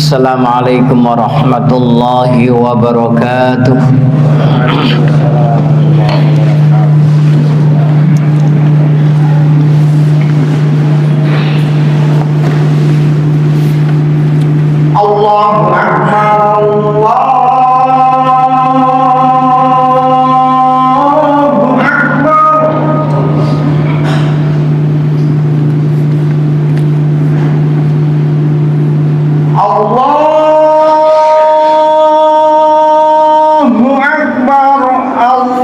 Assalamualaikum warahmatullahi wabarakatuh. Allahu Akbar, Allahu Akbar. Allahu Akbar, Allahu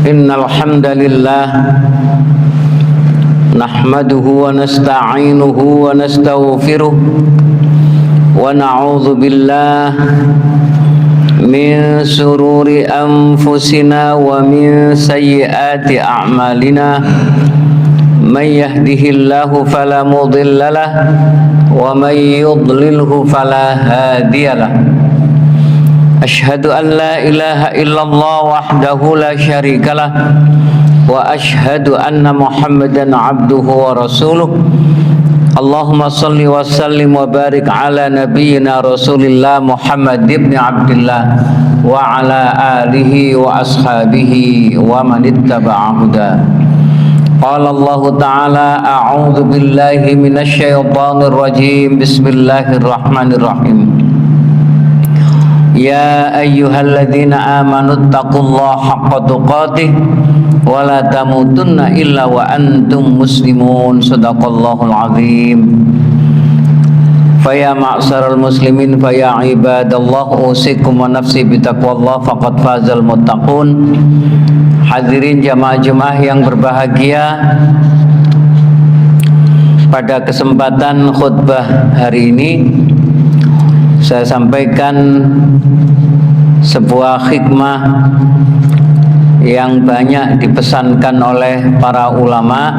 Innal hamdalillah nahmaduhu wa nasta'inuhu wa nastaghfiruh wa na'udzu billah min sururi anfusina wa min sayyiati a'malina. Man yahdihillahu fala mudhillalah wa man yudlilhu fala hadiyalah. Asyhadu an la ilaha illallah wahdahu la syarikalah wa asyhadu anna Muhammadan abduhu wa rasuluh. Allahumma salli wa sallim wa barik ala nabiyyina Rasulillah Muhammad ibn Abdullah wa ala alihi wa ashabihi wa man ittaba'a huda. Qala Allah Ta'ala a'udzu billahi minasy syaithanir rajim. Bismillahirrahmanirrahim. Ya ayyuhalladzina amanu taqullaha haqqa tuqatih wa la tamutunna illa wa antum muslimun. Shadaqallahul azim. Faya ma'syaral muslimin faya ibadallah usikum wa nafsi bitaqwallah faqad fazal muttaqun. Hadirin jamaah-jemaah yang berbahagia, pada kesempatan khutbah hari ini saya sampaikan sebuah hikmah yang banyak dipesankan oleh para ulama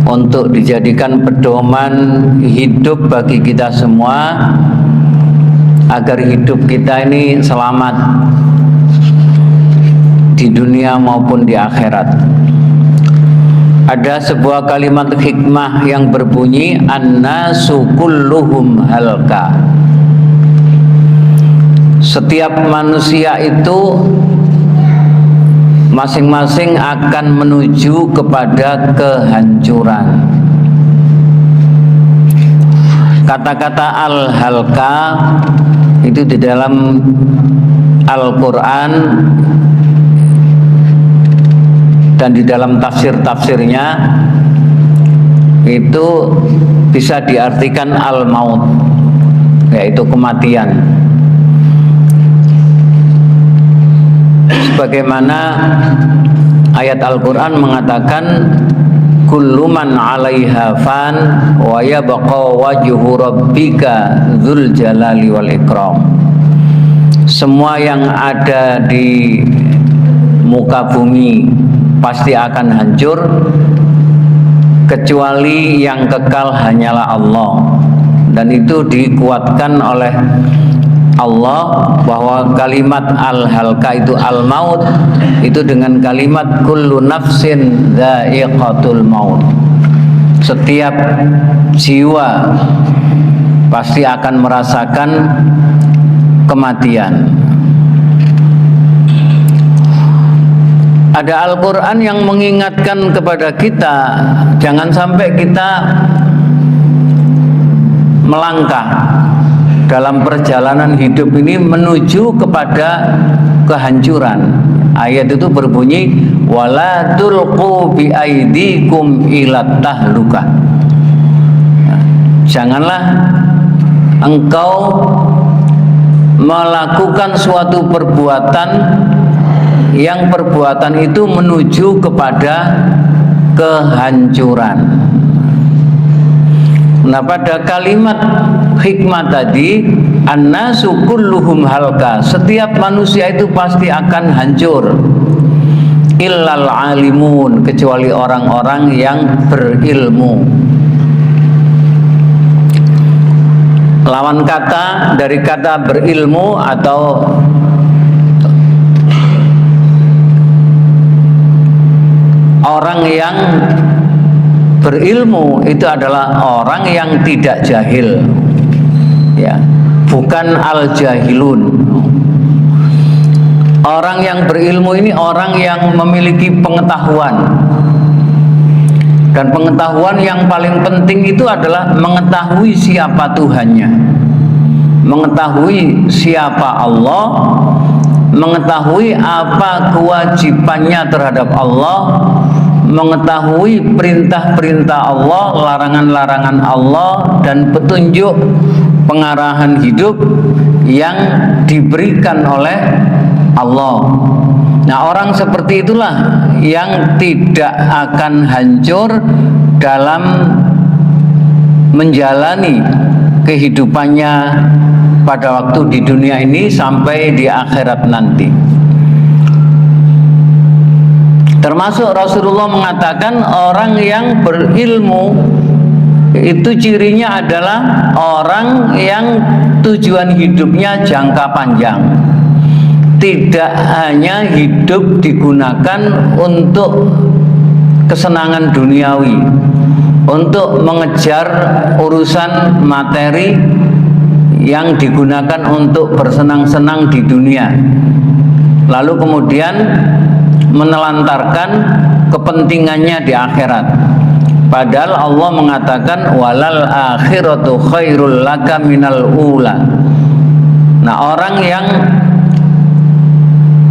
untuk dijadikan pedoman hidup bagi kita semua agar hidup kita ini selamat di dunia maupun di akhirat. Ada sebuah kalimat hikmah yang berbunyi annasu kulluhum halka. Setiap manusia itu masing-masing akan menuju kepada kehancuran. Kata-kata al-halka itu di dalam Al-Quran dan di dalam tafsir-tafsirnya itu bisa diartikan al-maut, yaitu kematian. Sebagaimana ayat Al-Quran mengatakan kullu man 'alaiha fan wa yabqa wajhu rabbika dzul jalali wal ikram. Semua yang ada di muka bumi pasti akan hancur, kecuali yang kekal hanyalah Allah. Dan itu dikuatkan oleh Allah bahwa kalimat al-halka itu al-maut itu dengan kalimat kullu nafsin dha'iqatul maut. Setiap jiwa pasti akan merasakan kematian. Ada Al-Quran yang mengingatkan kepada kita jangan sampai kita melangkah dalam perjalanan hidup ini menuju kepada kehancuran. Ayat itu berbunyi wala tulqu bi aidikum ila tahlukah. Janganlah engkau melakukan suatu perbuatan yang perbuatan itu menuju kepada kehancuran. Nah, pada kalimat hikmah tadi annasu kulluhum halka, setiap manusia itu pasti akan hancur, illal alimun, kecuali orang-orang yang berilmu. Lawan kata dari kata berilmu atau orang yang berilmu itu adalah orang yang tidak jahil, ya, bukan al-jahilun. Orang yang berilmu ini orang yang memiliki pengetahuan, dan pengetahuan yang paling penting itu adalah mengetahui siapa Tuhannya, mengetahui siapa Allah, mengetahui apa kewajibannya terhadap Allah, mengetahui perintah-perintah Allah, larangan-larangan Allah, dan petunjuk pengarahan hidup yang diberikan oleh Allah. Nah, orang seperti itulah yang tidak akan hancur dalam menjalani kehidupannya pada waktu di dunia ini sampai di akhirat nanti. Termasuk Rasulullah mengatakan orang yang berilmu itu cirinya adalah orang yang tujuan hidupnya jangka panjang. Tidak hanya hidup digunakan untuk kesenangan duniawi, untuk mengejar urusan materi yang digunakan untuk bersenang-senang di dunia, lalu kemudian menelantarkan kepentingannya di akhirat. Padahal Allah mengatakan walal akhiratu khairul laka minal ula. Nah, orang yang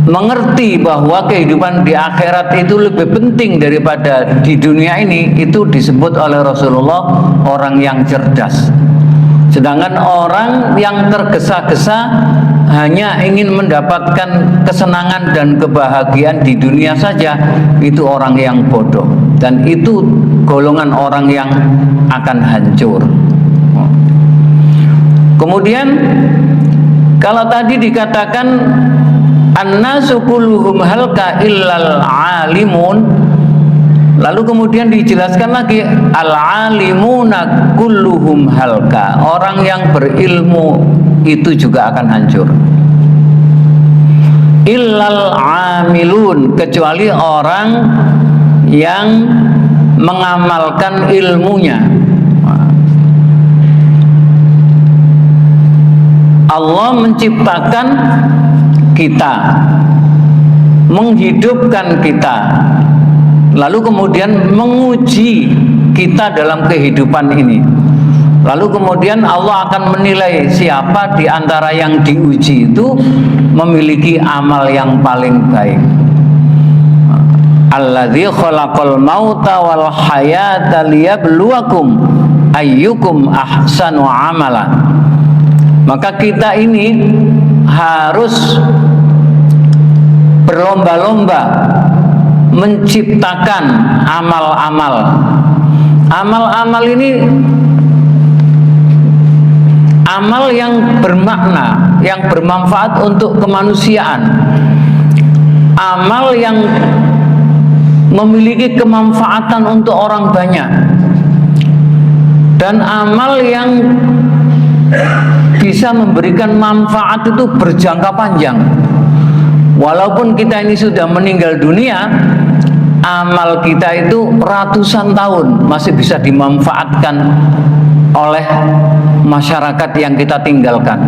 mengerti bahwa kehidupan di akhirat itu lebih penting daripada di dunia ini, itu disebut oleh Rasulullah orang yang cerdas. Sedangkan orang yang tergesa-gesa hanya ingin mendapatkan kesenangan dan kebahagiaan di dunia saja, itu orang yang bodoh, dan itu golongan orang yang akan hancur. Kemudian kalau tadi dikatakan annasu kulluhum halka illal alimun, lalu kemudian dijelaskan lagi al-alimuna kulluhum halka, orang yang berilmu itu juga akan hancur. Illal amilun, kecuali orang yang mengamalkan ilmunya. Allah menciptakan kita, menghidupkan kita, lalu kemudian menguji kita dalam kehidupan ini. Lalu kemudian Allah akan menilai siapa di antara yang diuji itu memiliki amal yang paling baik. Alladzi khalaqal mauta wal hayata liyabluwakum ayyukum ahsanu amala. Maka kita ini harus berlomba-lomba menciptakan amal-amal. Amal-amal ini amal yang bermakna, yang bermanfaat untuk kemanusiaan, amal yang memiliki kemanfaatan untuk orang banyak, dan amal yang bisa memberikan manfaat itu berjangka panjang. Walaupun kita ini sudah meninggal dunia, amal kita itu ratusan tahun masih bisa dimanfaatkan oleh masyarakat yang kita tinggalkan.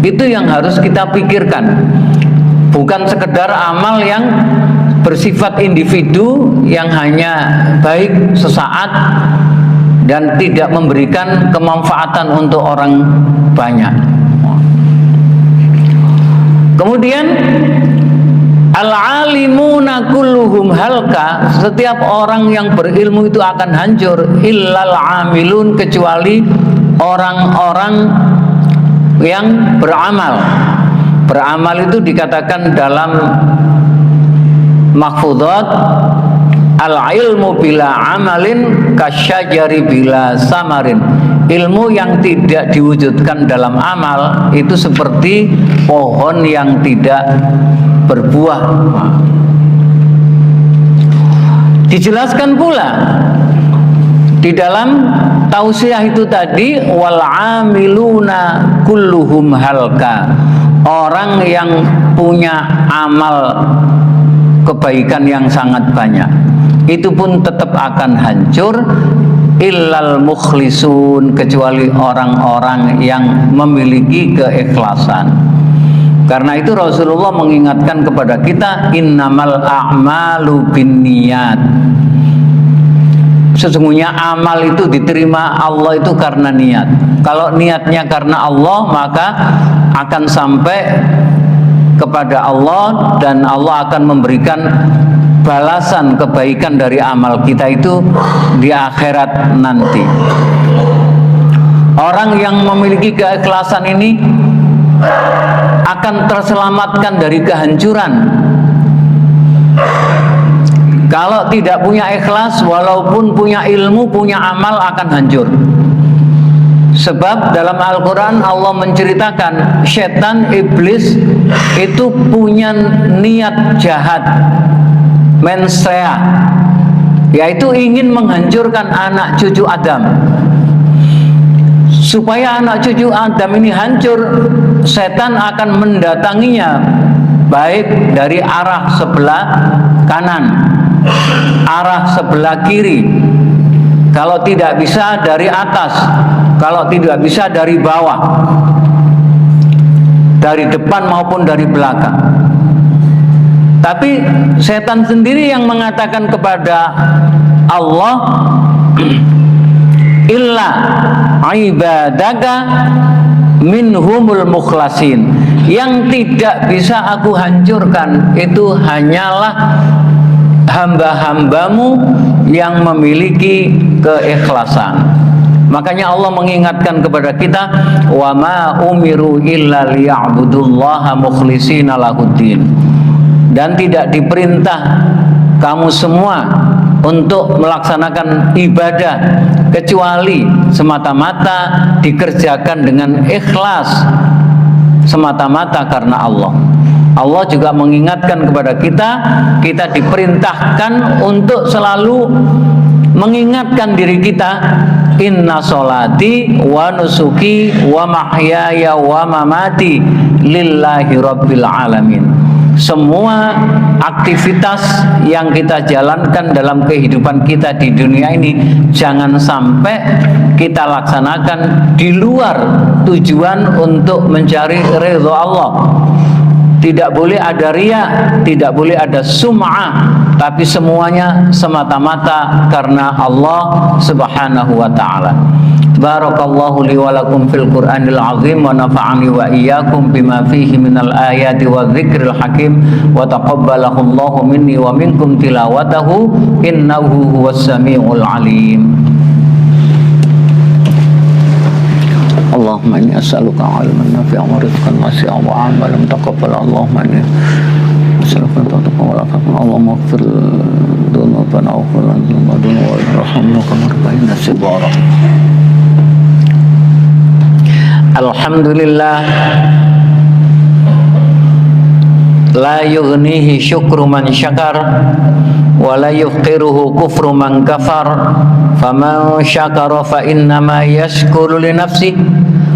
Itu yang harus kita pikirkan, bukan sekedar amal yang bersifat individu yang hanya baik sesaat dan tidak memberikan kemanfaatan untuk orang banyak. Kemudian al-alimuna kulluhum halka, setiap orang yang berilmu itu akan hancur, illal amilun, kecuali orang-orang yang beramal. Beramal itu dikatakan dalam mahfudhat, al-ilmu bila amalin kasyajari bila samarin. Ilmu yang tidak diwujudkan dalam amal itu seperti pohon yang tidak berbuah. Dijelaskan pula di dalam tausiah itu tadi, wal amiluna kulluhum halka, orang yang punya amal kebaikan yang sangat banyak itu pun tetap akan hancur, illal mukhlisun, kecuali orang-orang yang memiliki keikhlasan. Karena itu Rasulullah mengingatkan kepada kita, innamal a'malu binniyat. Sesungguhnya amal itu diterima Allah itu karena niat. Kalau niatnya karena Allah, maka akan sampai kepada Allah dan Allah akan memberikan balasan kebaikan dari amal kita itu di akhirat nanti. Orang yang memiliki keikhlasan ini akan terselamatkan dari kehancuran Kalau tidak punya ikhlas, walaupun punya ilmu, punya amal, akan hancur. Sebab dalam Al-Quran Allah menceritakan setan, iblis itu punya niat jahat, mensrea, yaitu ingin menghancurkan anak cucu Adam. Supaya anak cucu Adam ini hancur, setan akan mendatanginya baik dari arah sebelah kanan, arah sebelah kiri, kalau tidak bisa dari atas, kalau tidak bisa dari bawah, dari depan maupun dari belakang. Tapi setan sendiri yang mengatakan kepada Allah, illa ibadaka minhumul mukhlasin, yang tidak bisa aku hancurkan itu hanyalah hamba-hambamu yang memiliki keikhlasan. Makanya Allah mengingatkan kepada kita, wa ma umiru illa liya'budullaha mukhlishina lahuddin, dan tidak diperintah kamu semua untuk melaksanakan ibadah kecuali semata-mata dikerjakan dengan ikhlas, semata-mata karena Allah. Allah juga mengingatkan kepada kita, kita diperintahkan untuk selalu mengingatkan diri kita, inna sholati wa nusuki wa mahyaya wa mamati lillahi rabbil alamin. Semua aktivitas yang kita jalankan dalam kehidupan kita di dunia ini jangan sampai kita laksanakan di luar tujuan untuk mencari ridha Allah. Tidak boleh ada riya, tidak boleh ada sum'ah, tapi semuanya semata-mata karena Allah Subhanahu wa ta'ala. Barakallahu li wa lakum fil Qur'anil azim wa nafa'ani wa iyyakum bima fihi minal ayati wa dzikril hakim wa taqabbalahu Allahu minni wa minkum tilawatahu innahu huwas samiul alim. Allahumma inni as'aluka ilman nafi'an wa rizqan wasi'an wa 'amalan mutaqabbalan. Allahumma inni as'aluka taqwa wa lafaqan. Allahumma ighfir dzunubana wa ighfir lana wa irhamna kama rabbayana shighara. Alhamdulillah, la yughnihi syukru man syakar wa la yufqiruhu kufru man kafar. Faman syakara fa innama yashkuru li nafsihi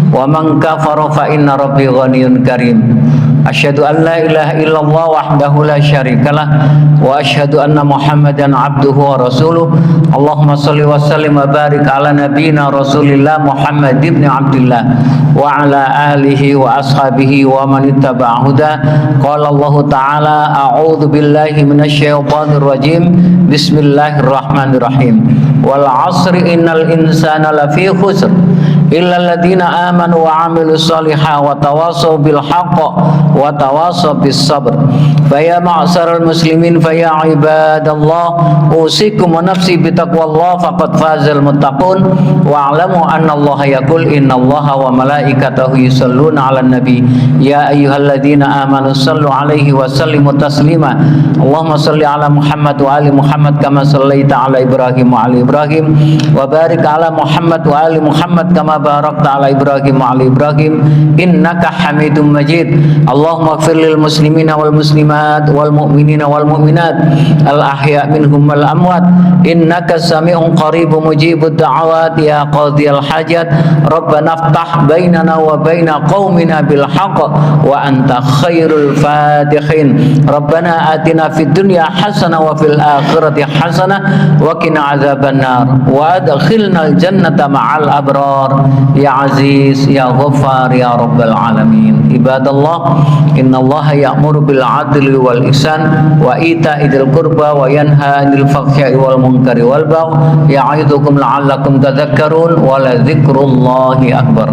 wa man kafara fa inna rabbi ghaniyyun karim. Asyhadu an la ilaha illallah wahdahu la syarikalah wa asyhadu anna Muhammadan abduhu wa rasuluh. Allahumma shalli wa sallim wa barik ala nabiyyina Rasulillah Muhammad ibn Abdullah wa ala alihi wa ashabihi wa man ittaba'a huda. Qala Allah Ta'ala, a'udzu billahi minasyaitonir rajim. Bismillahirrahmanirrahim. Wal 'asri innal insana lafi khusr illa alladziina aamanu wa 'amilus shalihaati wa tawassaw bil haqq wa tawassaw bis sabr. Fa ya ma'syaral muslimin fa ya ibadallah, usikum wa nafsi bi taqwallah faqad fazal muttaqun wa a'lamu anna Allah yaqul innallaha wa malaikatahu yusholluna 'alan nabi ya ayyuhalladzina amanu shallu 'alaihi wa sallimu taslima. Allahumma shalli 'ala Muhammad wa ali Muhammad kama shallaita 'ala Ibrahim wa ali Ibrahim wa barik 'ala Muhammad wa ali Muhammad kama barakta 'ala Ibrahim wa ali Ibrahim innaka Hamidum Majid. Allahumma ighfir lil muslimina wal muslimat wal mu'minina wal mu'minat al ahya' minhum wal amwat innaka sami'un qaribun mujibud da'awat ya qadhiyal hajat. Rabbana iftah bainana wa baina qaumina bil haqq wa anta khairul fatihin. Rabbana atina fid dunya hasanah wa fil akhirati hasanah wa qina adzabannar wa adkhilnal jannata ma'al abrar ya aziz ya ghaffar ya rabbal alamin. Ibadallah, innallaha ya'muru bil 'adli wal ihsan wa ita'i dzil qurba wa yanha 'anil fahsya'i wal munkari wal baghi ya'idzukum la'allakum tadhakkarun wa la dzikrullahi akbar.